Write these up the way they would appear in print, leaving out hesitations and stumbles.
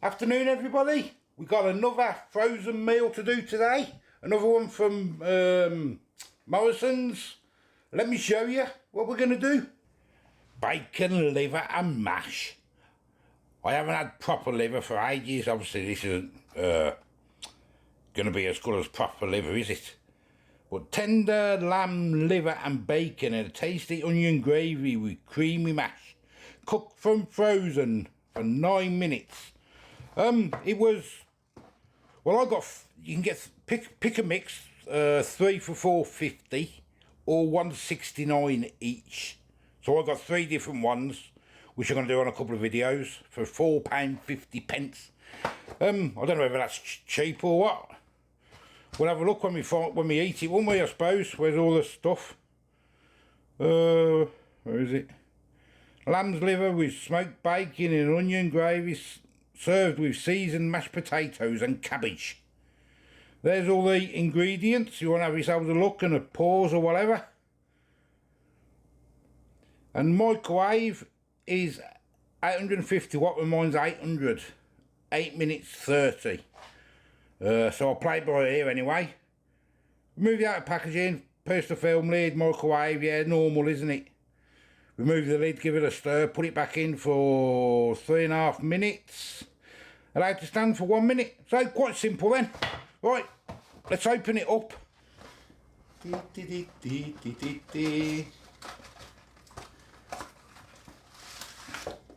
Afternoon everybody, we got another frozen meal to do today, another one from Morrisons. Let me show you what we're going to do. Bacon, liver and mash. I haven't had proper liver for ages. Obviously this isn't going to be as good as proper liver, is it? But tender lamb liver and bacon and a tasty onion gravy with creamy mash, cooked from frozen for 9 minutes. It was, well, I got, you can get, pick a mix, 3 for $4.50 or $1.69 each. So I got 3 different ones, which I'm going to do on a couple of videos for £4.50. I don't know whether that's cheap or what. We'll have a look when we eat it, won't we, I suppose? Where's all the stuff? Where is it? Lamb's liver with smoked bacon and onion gravy, served with seasoned mashed potatoes and cabbage. There's all the ingredients. You want to have yourselves a look and a pause or whatever. And microwave is 850 watt, and mine's 800. 8 minutes 30. So I'll play it by ear anyway. Remove the outer packaging, pierce the film lid, microwave, yeah, normal, isn't it? Remove the lid, give it a stir, put it back in for 3.5 minutes. Allow it to stand for 1 minute. So quite simple then. Right, let's open it up.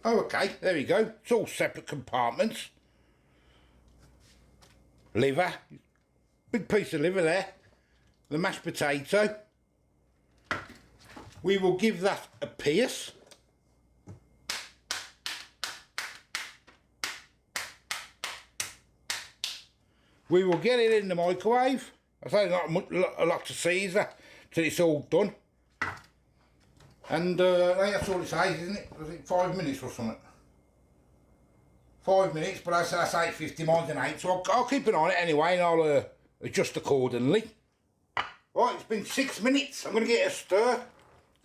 Oh, okay, there we go. It's all separate compartments. Liver, big piece of liver there. The mashed potato. We will give that a pierce. We will get it in the microwave. I say not a lot to season till it's all done. And I think that's all it says, isn't it? I think 5 minutes or something. 5 minutes, but I said that's 850 miles an 8, so I'll keep an eye on it anyway, and I'll adjust accordingly. Right, it's been 6 minutes. I'm going to get a stir.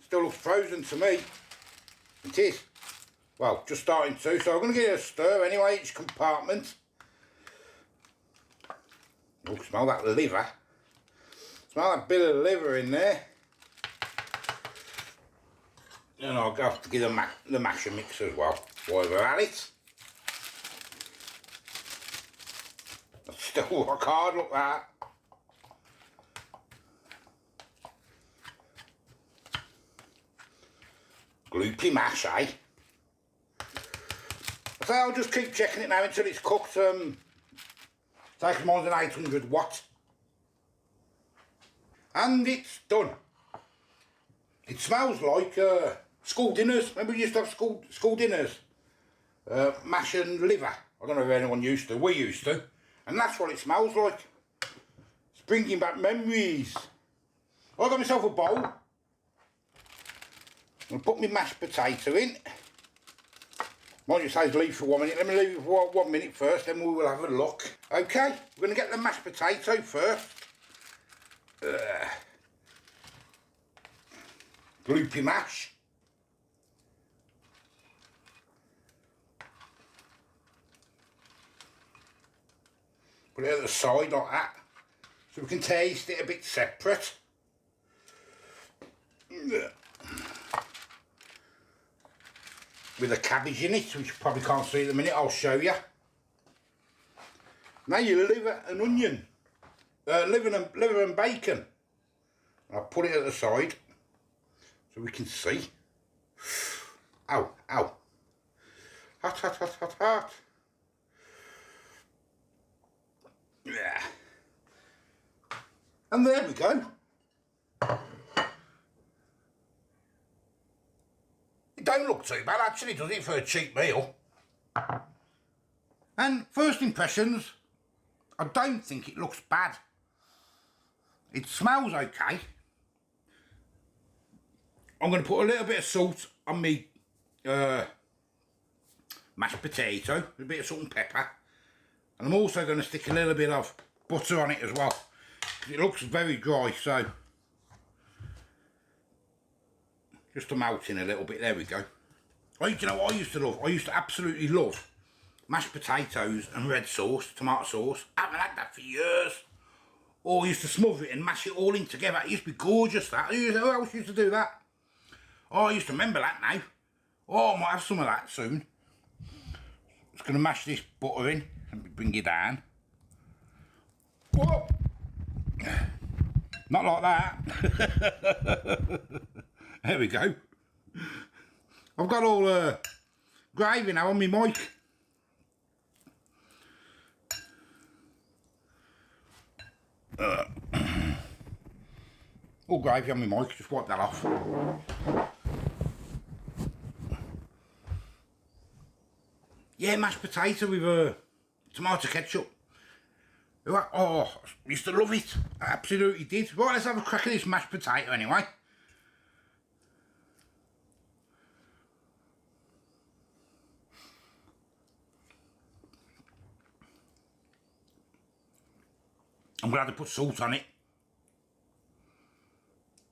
Still looks frozen to me. It is. Well, just starting to, so I'm going to get a stir anyway, each compartment. Oh, smell that liver. Smell that bit of liver in there. And I'll have to give the mash a mix as well, while we're at it. That's still rock hard, look at that. Gloopy mash, eh? So I'll just keep checking it now until it's cooked. Takes more than 800 watt. And it's done. It smells like school dinners. Remember we used to have school dinners? Mash and liver. I don't know if anyone used to. We used to. And that's what it smells like. It's bringing back memories. I got myself a bowl. I'm going to put my mashed potato in. Mind you says leave for 1 minute. Let me leave it for 1 minute first, then we will have a look. Okay, we're going to get the mashed potato first. Gloopy mash. Put it at the side like that, so we can taste it a bit separate. With the cabbage in it, which you probably can't see at the minute, I'll show you. Now your liver and onion, liver and bacon. I'll put it at the side so we can see. Ow, ow. Hot, hot, hot, hot, hot. Yeah. And there we go. It don't look too bad actually, does it, for a cheap meal? And first impressions, I don't think it looks bad. It smells okay. I'm going to put a little bit of salt on me mashed potato, a bit of salt and pepper. And I'm also going to stick a little bit of butter on it as well. It looks very dry, so just to melt in a little bit. There we go. Oh, you know what I used to love? I used to absolutely love mashed potatoes and red sauce, tomato sauce. I haven't had that for years. Or I used to smother it and mash it all in together. It used to be gorgeous, that. Who else used to do that? Oh, I used to remember that now. Oh, I might have some of that soon. Just going to mash this butter in and bring it down. Whoa. Not like that. There we go. I've got all gravy now on my mic. All gravy on my mic, just wipe that off. Yeah, mashed potato with tomato ketchup. Oh, I used to love it. I absolutely did. Right, let's have a crack at this mashed potato anyway. I'm going to have to put salt on it.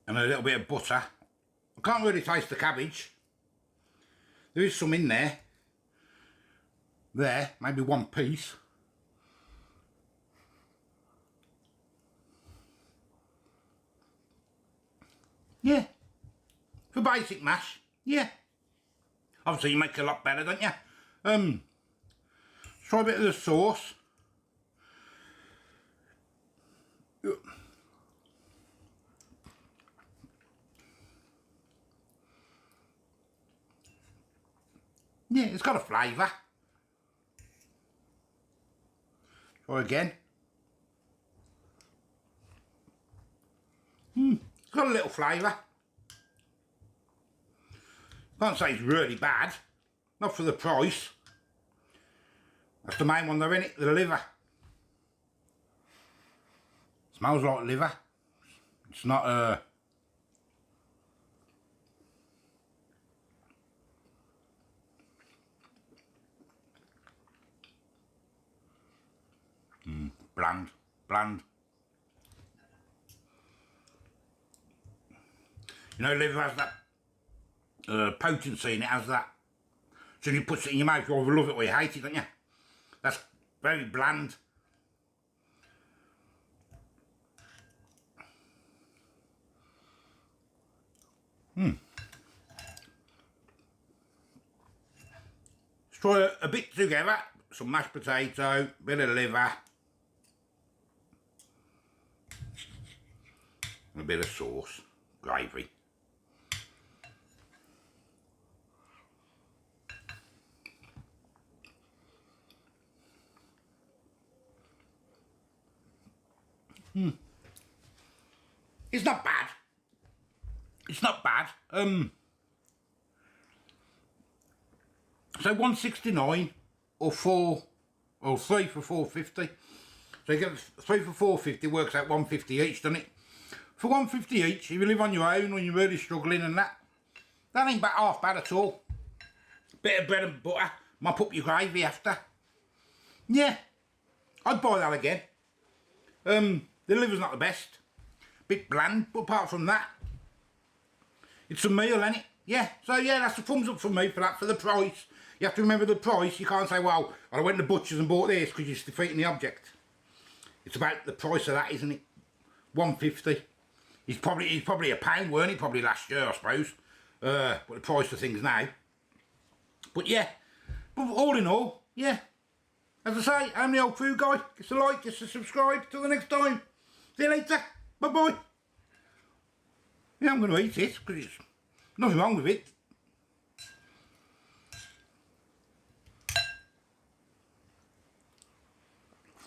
And a little bit of butter. I can't really taste the cabbage. There is some in there. There, maybe one piece. Yeah. For basic mash, yeah. Obviously you make it a lot better, don't you? Try a bit of the sauce. Yeah, it's got a flavour. Try again. It's got a little flavour. Can't say it's really bad. Not for the price. That's the main one though, innit? The liver. Smells like liver. It's not bland. You know, liver has that potency in it, has that. So when you put it in your mouth, you either love it or you hate it, don't you? That's very bland. Let's try a bit together. Some mashed potato, bit of liver, and a bit of sauce, gravy. It's not bad. It's not bad. So 169 or 4 or 3 for 450. So you get 3 for 450 works out 150 each, doesn't it? For 150 each, if you live on your own or you're really struggling and that ain't half bad at all. Bit of bread and butter, mop up your gravy after. Yeah, I'd buy that again. The liver's not the best. Bit bland, but apart from that, it's a meal, ain't it? Yeah, so yeah, that's a thumbs up for me for that, for the price. You have to remember the price. You can't say, well, I went to the butcher's and bought this, because you're defeating the object. It's about the price of that, isn't it? 150. He's probably £1, weren't he? Probably last year, I suppose. But the price of things now. But yeah, but all in all, yeah. As I say, I'm the old food guy. Give us a like, give us a subscribe. Till the next time. See you later. Bye bye. Yeah, I'm going to eat it because there's nothing wrong with it.